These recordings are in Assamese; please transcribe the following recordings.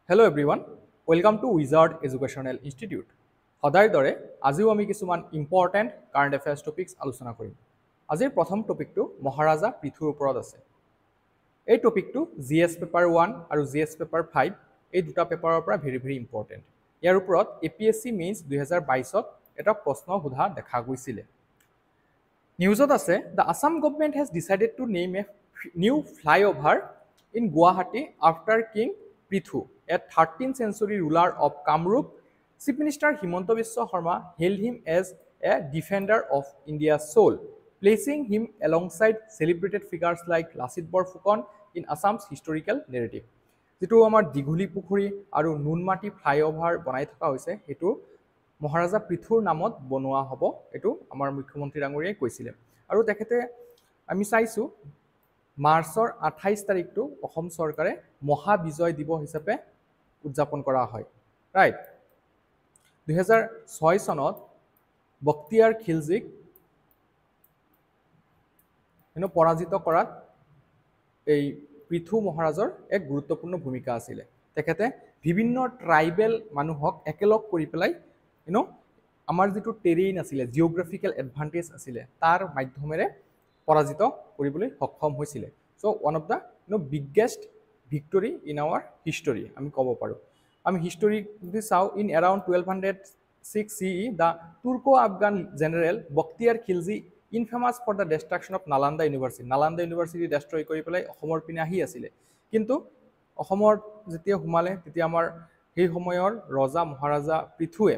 Hello everyone, welcome to Wizard Educational Institute. সদায় দৰে আজিও আমি কিছুমান ইম্পৰ্টেণ্ট কাৰেণ্ট এফেয়াৰ্ছ টপিকছ আলোচনা কৰিম। আজিৰ প্ৰথম টপিকটো মহাৰাজা পৃথুৰ ওপৰত আছে। এই টপিকটো জিএছ পেপাৰ 1 আৰু জিএছ পেপাৰ 5 এই দুটা পেপাৰৰ পৰা ভেৰি ইম্পৰ্টেণ্ট। ইয়াৰ ওপৰত এপিএছচি মেইনছ 2022ত এটা প্ৰশ্ন সোধা দেখা গৈছিলে। নিউজত আছে the Assam government has decided to name a new flyover in Guwahati after king Prithu, a 13th century ruler of Kamrup. Chief Minister Himanta Biswa Sarma hailed him as a defender of India's soul, placing him alongside celebrated figures like Lasit Borphukan in Assam's historical narrative. যেটো আমাৰ দীঘলী পুখুৰী আৰু নুনমাটি ফ্লাইঅভাৰ বনাই থকা হৈছে এটো মহাৰাজা পৃথুৰ নামত বনোৱা হ'ব এটো আমাৰ মুখ্যমন্ত্ৰী ডাঙৰীয়াই কৈছিলে আৰু তেখেতে আমি চাইছো মাৰ্চৰ 28 তাৰিখটো অসম চৰকাৰে মহাবিজয় দিৱস হিচাপে উদযাপন কৰা হয় ৰাইট 2006 চনত বক্তিয়াৰ খিলজিক পৰাজিত কৰাত এই পৃথু মহাৰাজৰ এক গুৰুত্বপূৰ্ণ ভূমিকা আছিল তেখেতে বিভিন্ন ট্ৰাইবেল মানুহক একেলগ কৰি পেলাই আমাৰ যেটো টেৰেইন আছিল জিওগ্ৰাফিক্যাল এডভান্টেজ আছিল তাৰ মাধ্যমেৰে পৰাজিত কৰিবলৈ সক্ষম হৈছিল so one of the biggest victory in our history আমি ক'ব পাৰো আমি হিষ্টৰী যদি চাও in around 1206 CE the Turko Afghan general Bakhtiyar Khilji infamous for the destruction of Nalanda university destroy কৰি পেলাই অসমৰ পিনে আহি আছিল কিন্তু অসমৰ যেতিয়া হুমালে তেতিয়া আমাৰ সেই সময়ৰ ৰজা মহাৰাজা পৃথুৱে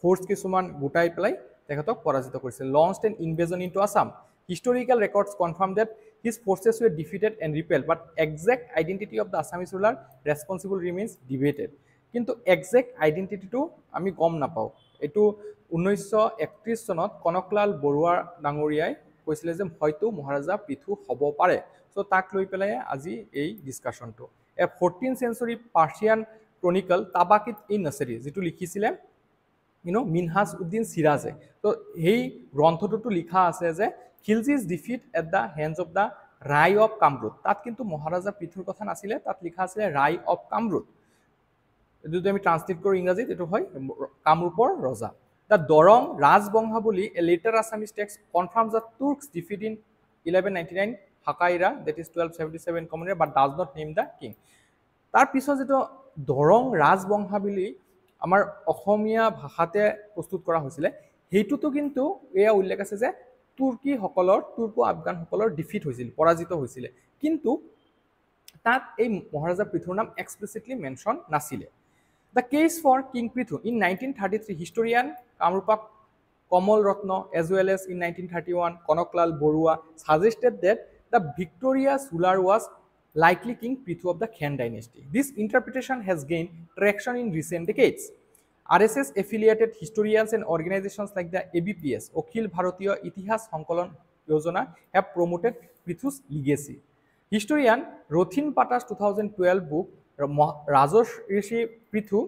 ফোৰ্স কিছুমান গুটাই পেলাই তেখেতক পৰাজিত কৰিছিল launched an invasion into Assam. Historical records confirm that his forces were defeated and repelled, but exact identity of the Assamese ruler responsible remains debated. কিন্তু exact identity টো আমি গম নাপাও এটো 1931 চনত কনকলাল বৰুৱা ডাঙৰীয়াই কৈছিলে যে হয়তো মহাৰাজা পৃথু হ'ব পাৰে সো তাক লৈ পেলাই আজি এই ডিসকাশনটো এ 14th century Persian chronicle Tabaqat-i-Nasri যেটো লিখিছিলে মিনহাজ উদ্দিন সিৰাজে তো এই গ্ৰন্থটোতো লিখা আছে যে খিলজি's defeat at the hands of the Rai of Kamrut তাত কিন্তু মহাৰাজা পৃথুৰ কথা নাছিলে তাত লিখা আছে Rai of Kamrut যদি আমি ট্ৰান্সলেট কৰো ইংৰাজীত এটো হয় কামৰূপৰ ৰজা the Dorong Rajbanghabuli a later Assamese text confirms the Turks defeat in 1199 Hakaira that is 1277 commonwealth but does not name the king তাৰ পিছত যেটো দৰং ৰাজবংশাবলী আমাৰ অসমীয়া ভাষাতে প্ৰস্তুত কৰা হৈছিল হেইটোতো কিন্তু এয়া উল্লেখ আছে যে তুৰ্কী সকলৰ তুৰ্কো আফগান সকলৰ ডিফিট হৈছিল পৰাজিত হৈছিল কিন্তু তাত এই মহাৰাজা পৃথুৰ নাম এক্সপ্লিসিটলি মেনশন নাছিলে The case for King Prithu in 1933 historian Kamrupak Kamal Ratna as well as in 1931 Konoklal Borua suggested that the victorious ruler was likely King Prithu of the Khen dynasty. This interpretation has gained traction in recent decades. RSS affiliated historians and organizations like the ABPS, Akhil Bharatiya Itihas Sankalan Yojana have promoted Prithu's legacy. Historian Rothin Pata's 2012 book Rajosh Rishi Prithu,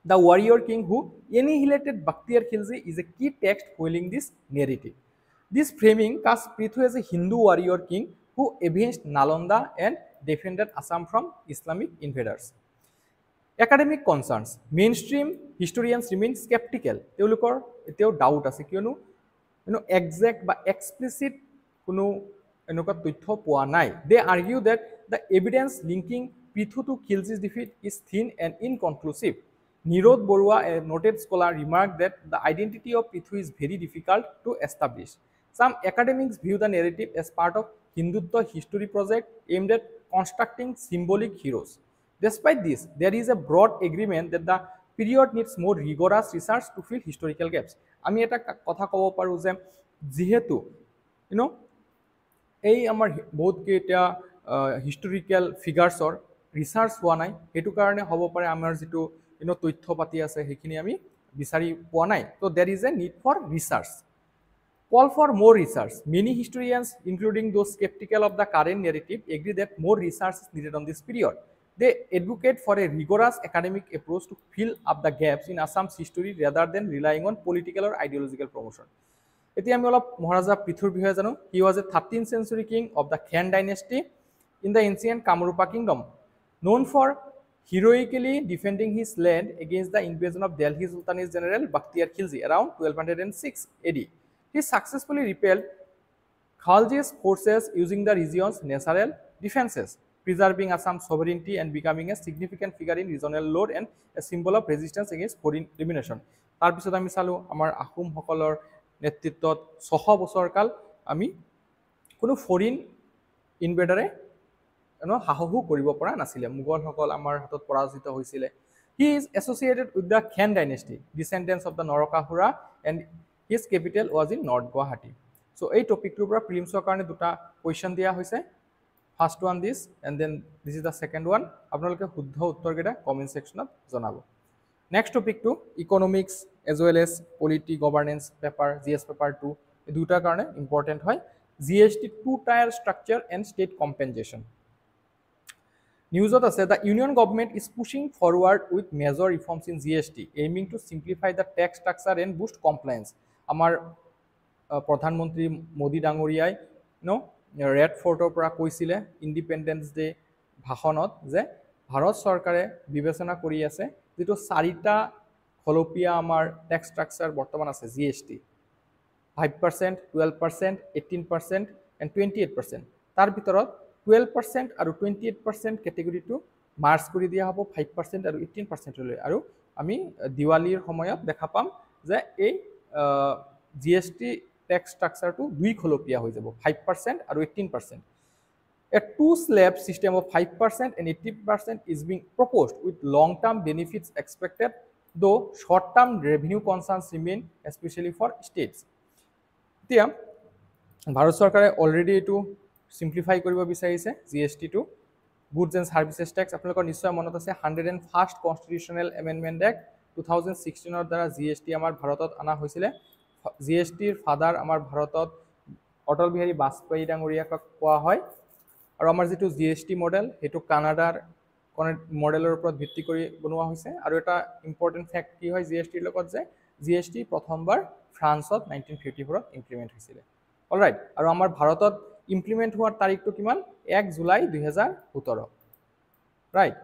the warrior king who annihilated Bakhtiyar Khilji is a key text foiling this narrative. This framing casts Prithu as a Hindu warrior king who avenged Nalanda and defended Assam from Islamic invaders. Academic concerns. Mainstream historians remain skeptical. তেওঁলোকৰ এতিয়াও ডাউট আছে কিয়নো exact বা explicit কোনো এনেকুৱা তথ্য পোৱা নাই they argue that the evidence linking Prithu to Khilji's defeat is thin and inconclusive. Nirod Borua, a noted scholar, remarked that the identity of Prithu is very difficult to establish. Some academics view the narrative as part of Hindutva history project aimed at constructing symbolic heroes. Despite this, there is a broad agreement that the period needs more rigorous research to fill historical gaps. আমি এটা কথা ক'ব পাৰো যে যেহেতু এই আমাৰ বহুত কেইটা হিষ্টৰিকেল ফিগাৰছৰ ৰিসাৰ্চ হোৱা নাই হেতু কাৰণে হ'ব পাৰে আমাৰ যেটো তথ্য পাতি আছে হেখিনি আমি বিচাৰি পোৱা নাই তো there is a need for research call for more research many historians including those skeptical of the current narrative agree that more research is needed on this period they advocate for a rigorous academic approach to fill up the gaps in Assam's history rather than relying on political or ideological promotion এতিয়া আমি অলপ মহাৰাজা পৃথুৰ বিষয়ে জানো he was a 13th century king of the Khen dynasty in the ancient Kamrupa kingdom known for heroically defending his land against the invasion of Delhi Sultanate General Bakhtiyar Khilji around 1206 AD. He successfully repelled Khalji's forces using the region's natural defenses, preserving Assam's sovereignty and becoming a significant figure in regional law and a symbol of resistance against foreign domination. তাৰপিছত আমি চালো আমাৰ আহোমসকলৰ নেতৃত্বত 600 বছৰ কাল আমি কোনো ফৰেইন ইনভেডাৰে সাহসো কৰিব পৰা নাছিলে মুগলসকল আমাৰ হাতত পৰাজিত হৈছিলে he is associated with the Khen dynasty descendants of the Narakasura and his capital was in north Guwahati so' এই টপিকটোৰ পৰা প্ৰিলিমছৰ কাৰণে দুটা কুৱেশ্যন দিয়া হৈছে first one this and then this is the second one আপোনালোকে শুদ্ধ উত্তৰকেইটা কমেণ্ট ছেকশ্যনত জনাব নেক্সট টপিকটো economics as well as polity governance paper GS paper 2 এই দুটাৰ কাৰণে ইম্পৰ্টেণ্ট হয় GST two tier structure and state কম্পেনজেশ্যন Newsot আছে the union government is pushing forward with major reforms in GST aiming to simplify the tax structure and boost compliance আমাৰ প্ৰধানমন্ত্ৰী মোদী ডাঙৰীয়াই ৰেড ফৰ্টৰ পৰা কৈছিলে ইণ্ডিপেণ্ডেন্স ডে ভাষণত যে ভাৰত চৰকাৰে বিবেচনা কৰি আছে যেটো চাৰিটা খলপীয়া আমাৰ টেক্স ষ্ট্ৰাকচাৰ বৰ্তমান আছে GST 5%, 12%, 18% and 28% তাৰ ভিতৰত 12% আৰু 28% কেটেগৰীটো মাৰ্জ কৰি দিয়া হ'ব 5% আৰু 18% লৈ আৰু আমি দিৱালীৰ সময়ত দেখা পাম যে এই GST টেক্স ষ্ট্ৰাকচাৰটো দুই খলপীয়া হৈ যাব 5% আৰু 18% A two-slab system of 5% and 18% is being proposed with long-term benefits expected, though short-term revenue concerns remain, especially for states. এতিয়া ভাৰত চৰকাৰে অলৰেডি এইটো সিম্পলিফাই কৰিব বিচাৰিছে GST টো গুডছ এণ্ড সাৰ্ভিসেছ টেক্স আপোনালোকৰ নিশ্চয় মনত আছে 101st কনষ্টিটিউচনেল এমেণ্ডমেণ্ট এক্ট 2016 ৰ দ্বাৰা GST আমাৰ ভাৰতত অনা হৈছিলে GST ৰ ফাদাৰ আমাৰ ভাৰতত অটল বিহাৰী বাজপেয়ী ডাঙৰীয়াক কোৱা হয় আৰু আমাৰ যেটো GST মডেল হেতু কানাডাৰ মডেলৰ ওপৰত ভিত্তি কৰি বনোৱা হৈছে আৰু এটা ইম্পৰ্টেন্ট ফ্যাক্ট কি হয় GST ৰ লগত যে GST প্ৰথমবাৰ ফ্ৰান্সত 1954 ত ইমপ্লিমেন্ট হৈছিল অলৰাইট আৰু আমাৰ ভাৰতত ইমপ্লিমেন্ট হোৱাৰ তাৰিখটো কিমান 1 July 2017 right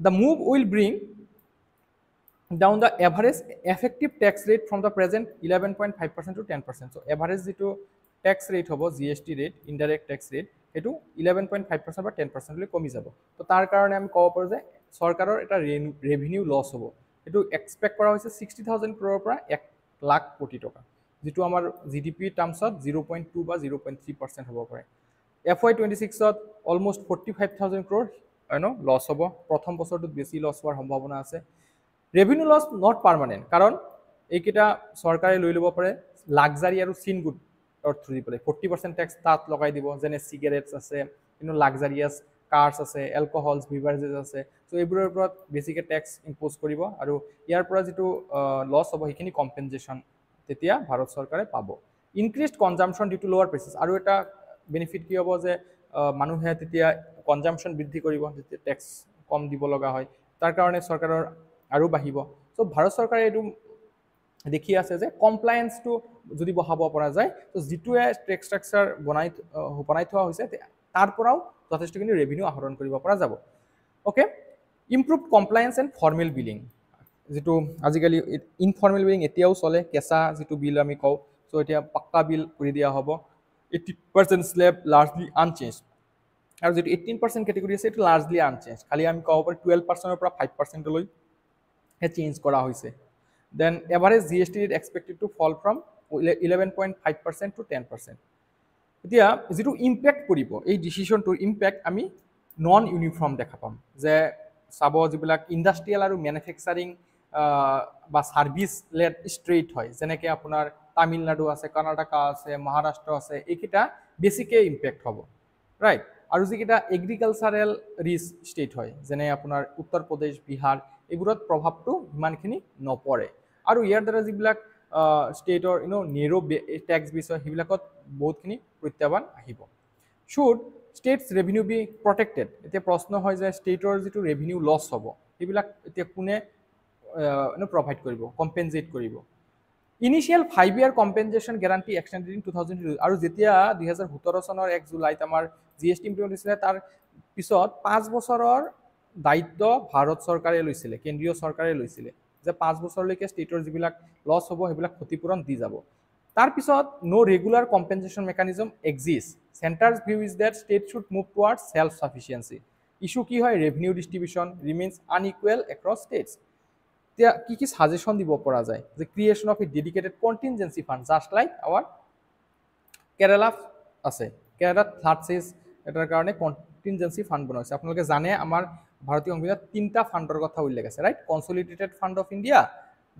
the move will bring down the average effective tax rate from the present 11.5% to 10% so average যেটো tax rate হ'ব GST rate indirect tax rate এটো 11.5% বা 10% লৈ কমি যাব তো তাৰ কাৰণে আমি ক'ব পাৰো যে চৰকাৰৰ এটা ৰেভিনিউ লছ হ'ব এটো এক্সপেক্ট কৰা হৈছে 60000 crore পৰা 1 লাখ কোটি টকা যেটো আমাৰ GDP টাৰ্মছত 0.2 বা 0.3% হ'ব পাৰে FY26 ত অলমোস্ট 45000 crore লছ হ'ব প্ৰথম বছৰটোত বেছি লছ হোৱাৰ সম্ভাৱনা আছে ৰেভিনিউ লছ নট পাৰ্মানেন্ট কাৰণ এইকেইটা চৰকাৰে লৈ ল'ব পাৰে লাক্সাৰি আৰু সিন গুড অৰ্থৰি পৰে 40% ট্যাক্স তাত লগাই দিব যেনে সিগাৰেটছ আছে লাক্সাৰিয়াছ কাৰ্স আছে এলকহলছ বিভাৰেজেছ আছে সো এইবোৰৰ ওপৰত বেছিকে ট্যাক্স ইম্পোজ কৰিব আৰু ইয়াৰ পৰা যেটো লছ হ'ব হেখিনি কম্পেনজেশন তেতিয়া ভাৰত চৰকাৰে পাব ইনক্ৰিজড কনজাম্পশন ডিউ টু লোৱাৰ প্ৰাইসেস আৰু এটা বেনিফিট কি হ'ব যে মানুহে তেতিয়া কনজাম্পশন বৃদ্ধি কৰিব যেতিয়া ট্যাক্স কম দিব লগা হয় তাৰ কাৰণে চৰকাৰৰ আৰু বাঢ়িব সো ভাৰত চৰকাৰে এটো দেখি আছে যে কমপ্লায়েন্স টু যদি বহাব পৰা যায় তো যেটোৱে টেক্স ষ্ট্ৰাকচাৰ বনাই থোৱা হৈছে তাৰ পৰাও যথেষ্টখিনি ৰেভিনিউ আহৰণ কৰিব পৰা যাব okay improved compliance and formal billing যেটো আজিকালি ইনফৰ্মেল বিলিং এতিয়াও চলে কেঁচা যেটো বিল আমি কওঁ সো এতিয়া পাক্কা বিল কৰি দিয়া হ'ব 80% স্ল্যাব লাৰ্জলি আনচেঞ্জ আৰু যেটো 18% কেটেগৰী আছে এটো লাৰ্জলি আনচেঞ্জ খালি আমি কওঁ পাৰ 12% পৰা 5% লৈ হে চেঞ্জ কৰা হৈছে then average GST rate expected to fall from 11.5% to 10%. এতিয়া যেটো ইম্প্যাক্ট কৰিব এই ডিসিশনটোৰ ইম্প্যাক্ট আমি নন ইউনিফৰ্ম দেখা পাম যে সাব যিবিলাক ইন্ডাস্ট্ৰিয়াল আৰু ম্যানুফ্যাকচাৰিং বা সাৰ্ভিস লেড স্ট্ৰেট হয় যেনেকৈ আপোনাৰ তামিলনাডু আছে কৰ্ণাটকা আছে মহাৰাষ্ট্ৰ আছে এইকিটা বেছিকে ইম্প্যাক্ট হ'ব ৰাইট আৰু যিকিটা এগ্ৰিকালচাৰেল ৰিচ ষ্টেট হয় যেনে আপোনাৰ উত্তৰ প্ৰদেশ বিহাৰ এইবোৰত প্ৰভাৱটো ইমানখিনি নপৰে আৰু ইয়াৰ দ্বাৰা যিবিলাক ষ্টেটৰ নেৰো ট্যাক্স বিষয় হিবিলাকত বহুতখিনি প্ৰত্যাহ্বান আহিব should states revenue be protected এতিয়া প্ৰশ্ন হয় যে ষ্টেটৰ যেটো ৰেভিনিউ লছ হ'ব হিবিলাক এতিয়া কোনে প্ৰভাইড কৰিব কম্পেনসেট কৰিব initial 5 year compensation guarantee extended in 2002 আৰু যেতিয়া 2017 চনৰ 1 জুলাইত আমাৰ GST ইমপ্লিমেন্ট হৈছিল তাৰ পিছত 5 বছৰৰ দায়িত্ব ভাৰত চৰকাৰে লৈছিলে, কেন্দ্ৰীয় চৰকাৰে লৈছিলে যে 5 বছৰলৈকে ষ্টেটৰ যিবিলাক লছ হ'ব সেইবিলাক ক্ষতিপূৰণ দি যাব। তাৰপিছত no regular compensation mechanism exist. Centre's view is that state should move towards self sufficiency. Issue কি হয়, revenue distribution remains unequal across states. এতিয়া কি সাজেশ্যন দিব পৰা যায় যে creation of a dedicated contingency fund just like our Kerala আছে, কেৰালাত ফ্লাড চেজ এটাৰ কাৰণে কণ্টিনজেঞ্চি ফাণ্ড বনাইছে। আপোনালোকে জানে আমাৰ ভাৰতীয় সংবিধানত 3টা ফাণ্ডৰ কথা উল্লেখ আছে, right? Consolidated fund of India,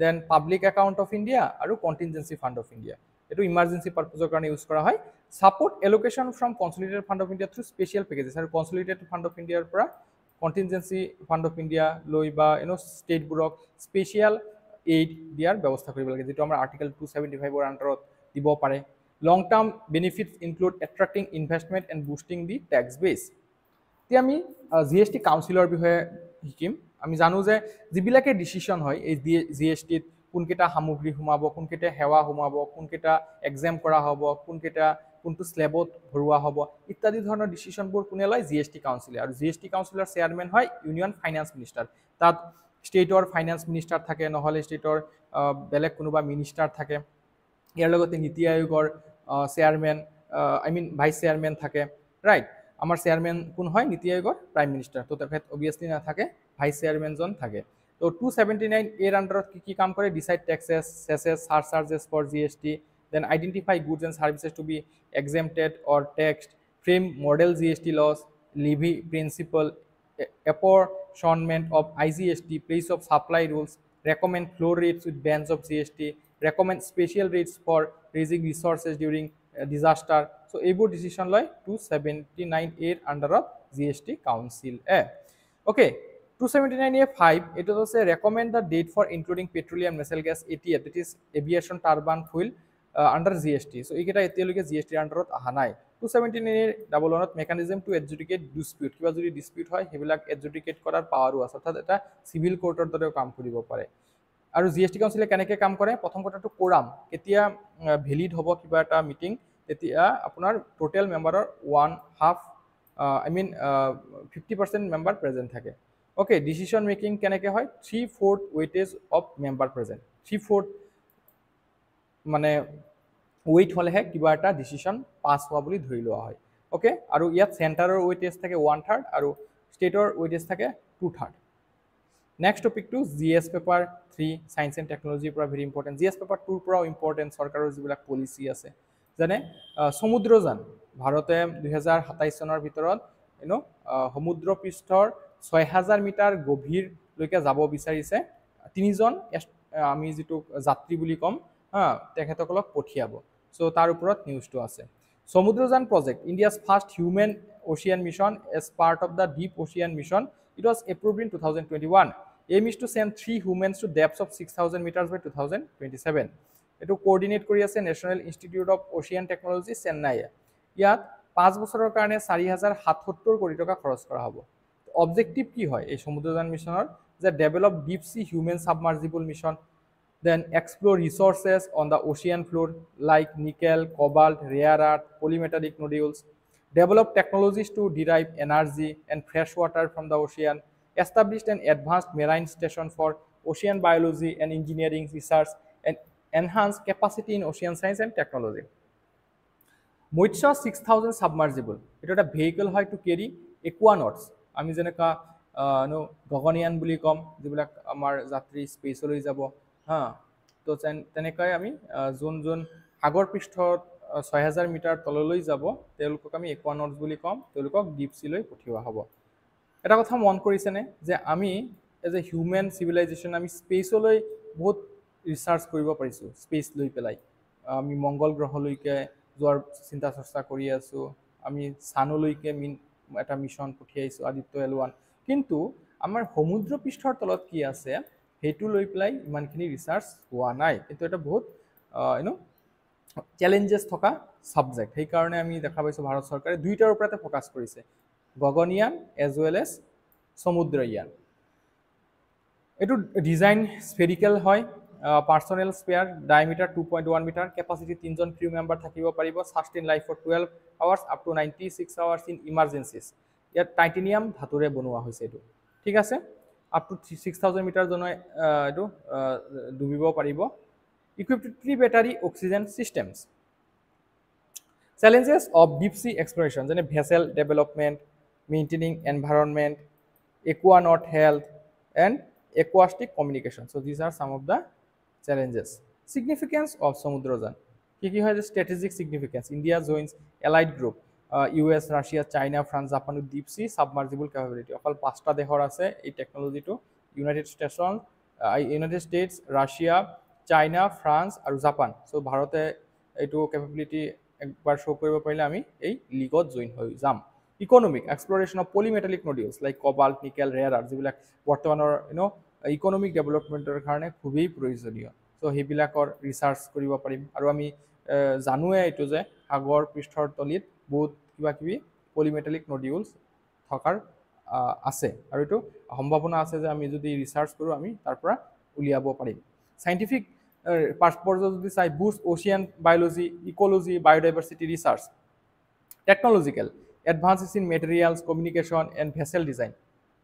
then public account of India আৰু কণ্টিনজেঞ্চি ফাণ্ড অফ ইণ্ডিয়া। এইটো ইমাৰ্জেঞ্চি পাৰ্পজৰ কাৰণে ইউজ কৰা হয়। Support allocation from consolidated fund of India through special packages, আৰু কনচলিডেটেড ফাণ্ড অফ ইণ্ডিয়াৰ পৰা কণ্টিনজেঞ্চি ফাণ্ড অফ ইণ্ডিয়া লৈ বা ষ্টেটবোৰক স্পেচিয়েল এইড দিয়াৰ ব্যৱস্থা কৰিব লাগে, যিটো আমাৰ আৰ্টিকেল 275ৰ আণ্ডাৰত দিব পাৰে। Long term benefits include attracting investment and boosting the tax base. এতিয়া আমি GST কাউন্সিলৰ বিষয়ে শিকিম। আমি জানো যে যিবিলাকে ডিচিশ্যন হয় এই GSTত কোনকেইটা সামগ্ৰী সোমাব, কোনকেইটা সেৱা সোমাব, কোনকেইটা এক্সাম কৰা হ'ব, কোনটো স্লেবত ভৰোৱা হ'ব ইত্যাদি ধৰণৰ ডিচিশ্যনবোৰ কোনে লয়? GST কাউন্সিলে। আৰু GST কাউন্সিলৰ চেয়াৰমেন হয় ইউনিয়ন ফাইনেন্স মিনিষ্টাৰ। তাত ষ্টেটৰ ফাইনেন্স মিনিষ্টাৰ থাকে, নহ'লে ষ্টেটৰ বেলেগ কোনোবা মিনিষ্টাৰ থাকে। ইয়াৰ লগতে নীতি আয়োগৰ চেয়াৰমেন ভাইচ চেয়াৰমেন থাকে, ৰাইট? আমাৰ চেয়াৰমেন কোন হয়? নীতি আয়োগৰ প্ৰাইম মিনিষ্টাৰ। তো তেখেত অভিয়াছলি নাথাকে, ভাইচ চেয়াৰমেনজন থাকে। তো 279 এৰ আণ্ডাৰত কি কাম কৰে? Decide taxes, cesses, charges for GST, then identify goods and services to be exempted or taxed, frame model GST laws, levy principle, apportionment of IGST, place of supply rules, recommend floor rates with bands of GST, recommend special rates for raising resources during disaster. So এইবোৰ ডিচিশ্যন লয় 279 এৰ আণ্ডাৰত GST কাউন্সিল এ। অ'কে, 279A5 এইটো আছে recommend the date for including petroleum natural gas ATF, that is aviation turbine fuel under GST. So এইকেইটা এতিয়ালৈকে GST আণ্ডাৰত অহা নাই। 279A11ত মেকানিজম টু এডজুডিকেট ডিছপিউট, কিবা যদি ডিছপিউট হয় সেইবিলাক এডজুডিকেট কৰাৰ পাৱাৰো আছে, অৰ্থাৎ এটা চিভিল কোৰ্টৰ দৰেও কাম কৰিব পাৰে। আৰু GST কাউন্সিলে কেনেকৈ কাম কৰে? প্ৰথম কথাটো কোৰাম, কেতিয়া ভেলিড হ'ব কিবা এটা মিটিং, তেতিয়া আপোনাৰ টোটেল মেম্বাৰৰ 50% মেম্বাৰ প্ৰেজেণ্ট থাকে। অ'কে, ডিচিশ্যন মেকিং কেনেকৈ হয়? 3/4 ৱেইটেজ অফ মেম্বাৰ প্ৰেজেণ্ট, 3/4 মানে ৱেইট হ'লেহে কিবা এটা ডিচিশ্যন পাছ হোৱা বুলি ধৰি লোৱা হয়। অ'কে, আৰু ইয়াত চেণ্টাৰৰ ৱেইটেজ থাকে 1/3 আৰু ষ্টেটৰ ৱেইটেজ থাকে 2/3। নেক্সট টপিকটো GS পেপাৰ 3 ছায়েন্স এণ্ড টেকনলজিৰ পৰা ভেৰি ইম্পৰ্টেণ্ট। GS পেপাৰ 2ৰ পৰাও ইম্পৰ্টেণ্ট চৰকাৰৰ যিবিলাক পলিচি আছে, যেনে সমুদ্ৰযান। ভাৰতে 2027 চনৰ ভিতৰত সমুদ্ৰ পৃষ্ঠৰ 6000 মিটাৰ গভীৰলৈকে যাব বিচাৰিছে। 3জন আমি যিটো যাত্ৰী বুলি ক'ম তেখেতসকলক পঠিয়াব। চ' তাৰ ওপৰত নিউজটো আছে। Samudrayaan project, India's first human ocean mission as part of the deep ocean mission, it was approved in 2021. Aim is to send 3 humans to depths of 6000 meters by 2027. এইটো কোঅৰ্ডিনেট কৰি আছে national institute of ocean technology, চেন্নাইয়ে। ইয়াত 5 বছৰৰ কাৰণে 4077 কোটি টকা খৰচ কৰা হ'ব। অবজেক্টিভ কি হয় এই সমুদ্ৰযান মিছনৰ? যে develop deep sea human submersible mission, then explore resources on the ocean floor like nickel, cobalt, rare earth, polymetallic nodules, develop technologies to derive energy and fresh water from the ocean, established an advanced marine station for ocean biology and engineering research, and enhance capacity in ocean science and technology. Moitsa 6000 submersible, এটা এটা ভেহিকল হয় টু কেৰি একুৱানটছ, আমি যেনেকা গগনিয়ান বুলি ক'ম, যিবিলাক আমাৰ যাত্ৰী স্পেচলৈ যাব তো তেনেকৈ আমি যোন সাগৰ পৃষ্ঠত 6000 মিটাৰ তললৈ যাব তেওঁলোকক আমি একুৱানটছ বুলি ক'ম, তেওঁলোকক ডিপ চিলৈ পঠিওৱা হ'ব। এটা কথা মন কৰিছেনে যে আমি এজ এ হিউমেন চিভিলাইজেশ্যন আমি স্পেচলৈ বহুত ৰিচাৰ্চ কৰিব পাৰিছোঁ। স্পেচ লৈ পেলাই আমি মংগল গ্ৰহলৈকে যোৱাৰ চিন্তা চৰ্চা কৰি আছোঁ, আমি চানলৈকে এটা মিছন পঠিয়াইছোঁ আদিত্য L1, কিন্তু আমাৰ সমুদ্ৰ পৃষ্ঠৰ তলত কি আছে সেইটো লৈ পেলাই ইমানখিনি ৰিচাৰ্চ হোৱা নাই। কিন্তু এটা বহুত চেলেঞ্জেছ থকা ছাবজেক্ট, সেইকাৰণে আমি দেখা পাইছোঁ ভাৰত চৰকাৰে দুইটাৰ ওপৰতে ফ'কাছ কৰিছে, Gaganyaan as well as Samudrayaan. এইটো ডিজাইন স্ফেৰিকেল হয়, personnel sphere, diameter 2.1 metre, capacity 3জন ক্ৰিউ মেম্বাৰ থাকিব পাৰিব, sustain life for 12 hours up to 96 hours in emergencies. ইয়াত টাইটেনিয়াম ধাতুৰে বনোৱা হৈছে এইটো ঠিক আছে আপ টু 6000 মিটাৰ জনাই এইটো ডুবিব পাৰিব equipped with 3 battery oxygen systems challenges of deep sea exploration যেনে vessel development maintaining environment aquanaut health and aquatic communication so these are some of the challenges significance of samudrojan কি হয় যে strategic significance india joins allied group US Russia China France Japan deep sea submersible capability অকল পাঁচটা দেশৰ আছে এই টেকনলজিটো United States Russia China France আৰু জাপান সো ভাৰতে এইটো ক্যাপাবিলিটি একবাৰ শো কৰিব পাৰিলে আমি এই লিগত জয়েন হৈ যাম economic exploration of polymetallic nodules like cobalt nickel rare earth যিবিলাক বৰ্তমানৰ ইকোনমিক ডেভেলপমেন্টৰ কাৰণে খুবেই প্ৰয়োজনীয় সো সেইবিলাকৰ ৰিসাৰ্চ কৰিব পাৰিম আৰু আমি জানোৱে এইটো যে সাগৰ পৃষ্ঠৰ তলিত বহুত কিবা কিবি পলিমেটালিক নোডিউলস থকাৰ আছে আৰু এইটো সম্ভাৱনা আছে যে আমি যদি ৰিসাৰ্চ কৰো আমি তাৰ পৰা উলিয়াব পাৰিম সাইন্টিফিক পাৰ্সপৰ্য যদি চাই boost ocean biology ecology biodiversity research technological advances in materials communication and vessel design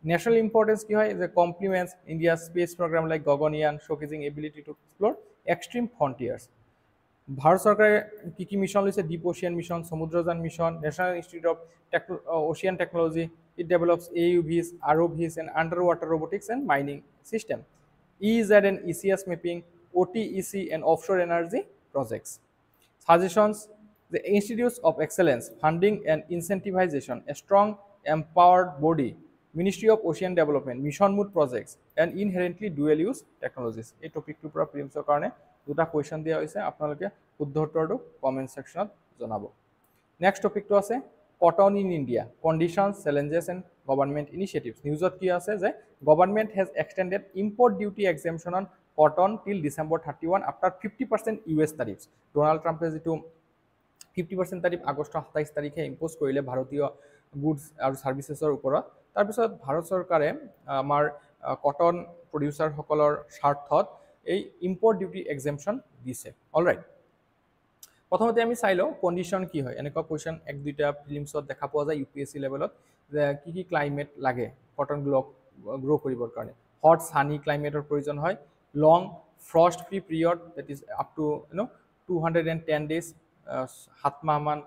national importance কি হয় যে complements India space programme like Gaganyaan showcasing ability to explore extreme frontiers Bharat চৰকাৰে কি মিশন লৈছে deep ocean mission Samudrayaan mission national institute of ocean technology it develops AUVs ROVs and underwater robotics and mining system EZ and ECS mapping OTEC and offshore energy projects suggestions the institutes of excellence funding and incentivization a strong empowered body Ministry of Ocean Development mission mood projects and inherently dual use technologies এই টপিকটোৰ পৰা প্ৰিলিমছৰ কাৰণে দুটা কোৱেশ্চন দিয়া হৈছে আপোনালোকে শুদ্ধ উত্তৰটো কমেন্ট সেকশনত জনাব নেক্সট টপিকটো আছে cotton in India conditions challenges and government initiatives নিউজত কি আছে যে government has extended import duty exemption on cotton till December 31 after 50% US tariffs Donald ট্ৰাম্পে যেটো 50% তাৰিখ আগষ্ট 27 তাৰিখে ইম্পোজ কৰিলে ভাৰতীয় গুডস আৰু সাৰ্ভিসেছৰ ওপৰত তাৰ পিছত ভাৰত চৰকাৰে আমাৰ কটন প্ৰডিউসাৰ সকলৰ স্বাৰ্থত এই ইম্পোৰ্ট ডিউটি এক্সেম্পশন দিছে অলৰাইট প্ৰথমতে আমি চাইলো কন্ডিশন কি হয় এনেকুৱা কোৱেশ্চন এক দুইটা প্ৰিলিমছত দেখা পোৱা যায় UPSC লেভেলত যে কি ক্লাইমেট লাগে কটন গ্ৰো কৰিবৰ কাৰণে হট সানি ক্লাইমেটৰ প্ৰয়োজন হয় long frost free period that is up to 210 days 7 মাহ মান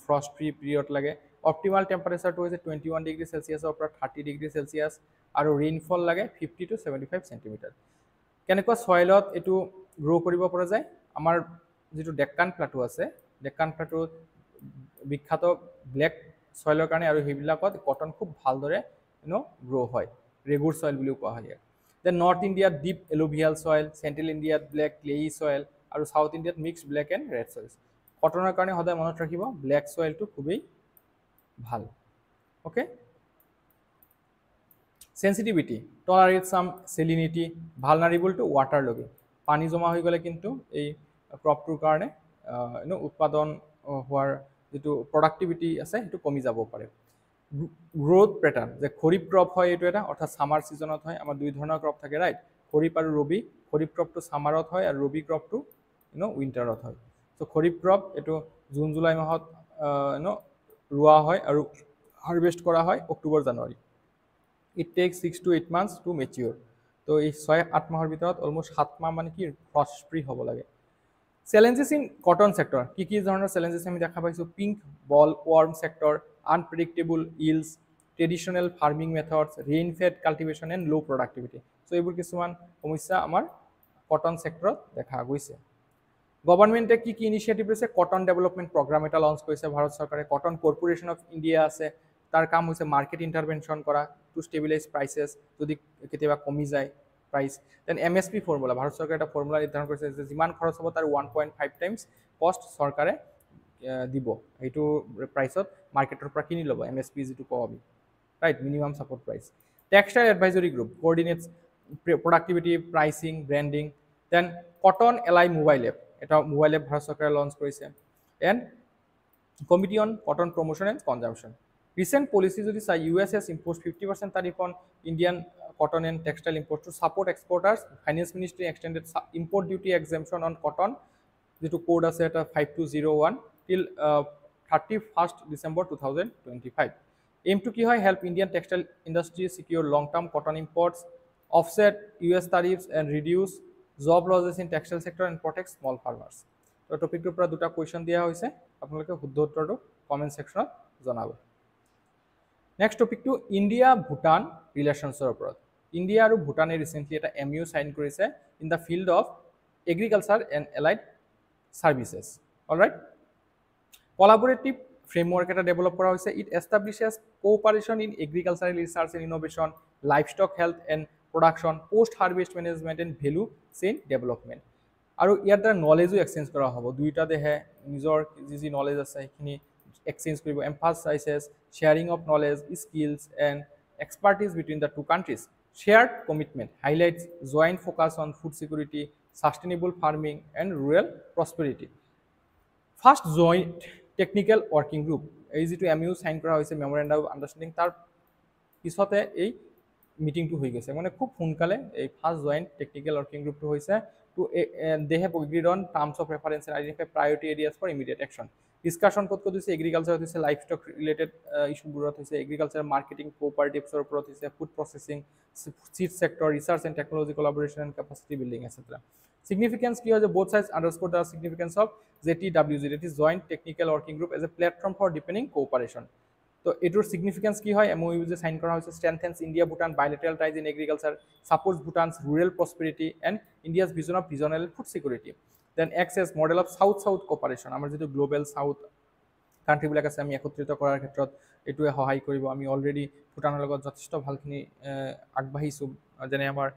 ফ্ৰষ্ট ফ্ৰী পিৰিয়ড লাগে অপটিমাল টেম্পাৰেচাৰটো হৈছে 21 ডিগ্ৰী সেলসিয়াছৰ পৰা 30 ডিগ্ৰী সেলসিয়াছ আৰু ৰেইনফল লাগে 50 to 75 সেন্টিমিটাৰ কেনেকুৱা সয়েলত এটো গ্ৰো কৰিব পৰা যায় আমাৰ যেটো ডেক্কান প্লাটো আছে ডেক্কান প্লাটো বিখ্যাত ব্ল্যাক সয়েলৰ কাৰণে আৰু হেবিলাকত কটন খুব ভালদৰে গ্ৰো হয় ৰেগুৰ সয়েল বুলিও কোৱা হয় দেন নৰ্থ ইণ্ডিয়াত ডিপ এলুভিয়াল সয়েল সেন্ট্ৰেল ইণ্ডিয়াত ব্ল্যাক ক্লেই সয়েল আৰু সাউথ ইণ্ডিয়াত mixed black and red soil's কটনৰ কাৰণে সদায় মনত ৰাখিব ব্ল্যাক সয়েলটো খুবেই ভাল okay sensitivity tolerate some salinity vulnerable to water logging পানী জমা হৈ গলে কিন্তু এই ক্ৰপটোৰ কাৰণে উৎপাদন হোৱাৰ যেটো প্ৰডাক্টিভিটি আছে হেতু কমি যাব পাৰে গ্ৰোথ প্যাটাৰ্ন যে খৰিফ ক্ৰপ হয় এটো এটা অৰ্থাৎ সামাৰ সিজনত হয় আমাৰ দুই ধৰণৰ ক্ৰপ থাকে ৰাইট খৰিফ আৰু ৰবি খৰিফ ক্ৰপটো সামাৰত হয় আৰু ৰবি ক্ৰপটো উইন্টাৰত হয় সো খৰিফ ক্ৰপ এটো জুন জুলাই মাহত ৰোৱা হয় আৰু হাৰভেস্ট কৰা হয় অক্টোবৰ জানুৱাৰী it takes 6 to 8 months to mature তো এই 6-8 মাহৰ ভিতৰত অলমোস্ট 7 মাহ মানে কি ফ্ৰষ্ট ফ্ৰী হ'ব লাগে challenges in cotton sector কি ধৰণৰ challenges আমি দেখা পাইছো pink ball worm sector unpredictable yields traditional farming methods rain fed cultivation and low productivity so এইবোৰ কিছুমান সমস্যা আমাৰ কটন সেক্টৰত দেখা গৈছে গভৰ্নমেন্টে কি ইনিশিয়েটিভ লৈছে কটন ডেভেলপমেন্ট প্ৰগ্ৰাম এটা লঞ্চ কৰিছে ভাৰত চৰকাৰে কটন কৰ্পোৰেশন অফ ইণ্ডিয়া আছে তাৰ কাম হৈছে মাৰ্কেট ইন্টাৰভেনশন কৰা টু স্টেবিলাইজ প্ৰাইসেস যদি কেতিয়াবা কমি যায় price then MSP formula Bharat চৰকাৰে এটা ফৰ্মুলা নিৰ্ধাৰণ কৰিছে যে যিমান খৰচ হ'ব তাৰ 1.5 টাইমছ কষ্ট চৰকাৰে দিব এইটো প্ৰাইসত মাৰ্কেটৰ পৰা কিনি ল'ব MSP যেটো কও আমি right minimum support price textile advisory group coordinates productivity pricing branding then cotton ally mobile app এটা মোবাইল এপ ভাৰত চৰকাৰে লঞ্চ কৰিছে and committee on cotton promotion and consumption Recent policy যদি চাই US has imposed 50% tariff on Indian cotton and textile imports to support exporters. Finance Ministry extended import duty exemption on cotton যেটো কোড আছে এটা 5201 till 31st December 2025. এইমটো কি হয় help Indian textile industry secure long term cotton imports offset US tariffs and reduce job losses in textile sector and protect small farmers তো টপিকটোৰ পৰা দুটা কুৱেশ্যন দিয়া হৈছে আপোনালোকে শুদ্ধ উত্তৰটো কমেণ্ট ছেকশ্যনত জনাব নেক্সট টপিকটো ইণ্ডিয়া ভূটান ৰিলেশ্যনছৰ ওপৰত ইণ্ডিয়া আৰু ভূটানে ৰিচেণ্টলি এটা MOU সাইন কৰিছে in the field of agriculture and allied services alright collaborative framework এটা ডেভেলপ কৰা হৈছে it establishes cooperation in agricultural research and innovation livestock health and production post harvest management and value chain development আৰু ইয়াৰ দ্বাৰা নলেজো এক্সচেঞ্জ কৰা হ'ব দুইটা দেশে নিজৰ যি নলেজ আছে সেইখিনি এক্সচেঞ্জ কৰিব emphasises sharing of knowledge skills and expertise between the two countries shared commitment highlights joint focus on food security sustainable farming and rural prosperity first joint technical working group এই যিটো MOU সাইন কৰা হৈছে মেমৰেণ্ডাম অফ আণ্ডাৰষ্টেণ্ডিং তাৰ পিছতে এই মিটিংটো হৈ গৈছে মানে খুব সোনকালে এই ফাৰ্ষ্ট জইণ্ট টেকনিকেল ৱৰ্কিং গ্ৰুপটো হৈছে two they have agreed on terms of reference and identify priority areas for immediate action discussion ক'ত হৈছে এগ্ৰিকালচাৰত হৈছে লাইফ ষ্টক ৰিলেটেড ইছ্যুবোৰত হৈছে এগ্ৰিকালচাৰ মাৰ্কেটিং কোঅপাৰেটিভছৰ ওপৰত হৈছে food processing seed sector research and technology collaboration and capacity building etcetera Significance কি হয় যে both sides underscore the significance of JTWG that is Joint Technical Working Group as a platform for deepening cooperation. তো এটোৰ significance কি হয় MOU যে সাইন কৰা হৈছে strengthens India Bhutan bilateral ties in agriculture supports Bhutan's rural prosperity and India's vision of regional food security then acts as model of south south cooperation আমাৰ যেটো গ্লোবাল সাউথ কাণ্ট্ৰিবিলাক আছে আমি একত্ৰিত কৰাৰ ক্ষেত্ৰত এটোৱে সহায় কৰিব আমি অলৰেডি ভুটানৰ লগত যথেষ্ট ভালখিনি আগবাঢ়িছো যেনে আমাৰ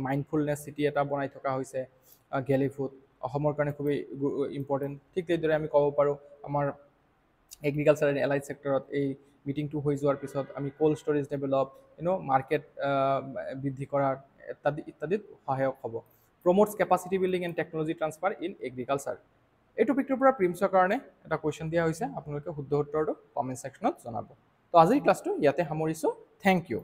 মাইণ্ডফুলনেছ চিটি এটা বনাই থকা হৈছে গেলিফুট অসমৰ কাৰণে খুবই ইম্পৰ্টেণ্ট ঠিক সেইদৰে আমি ক'ব পাৰোঁ আমাৰ এগ্ৰিকালচাৰ এণ্ড এলাইড ছেক্টৰত এই মিটিংটো হৈ যোৱাৰ পিছত আমি কোল্ড ষ্টৰেজ ডেভেলপ মাৰ্কেট বৃদ্ধি কৰাৰ ইত্যাদিত সহায়ক হ'ব promotes capacity building and technology transfer in agriculture এই টপিকটোৰ পৰা প্ৰিমছৰ কাৰণে এটা কুৱেশ্যন দিয়া হৈছে আপোনালোকে শুদ্ধ উত্তৰটো কমেণ্ট ছেকশ্যনত জনাব তো আজিৰ ক্লাছটো ইয়াতে সামৰিছোঁ থেংক ইউ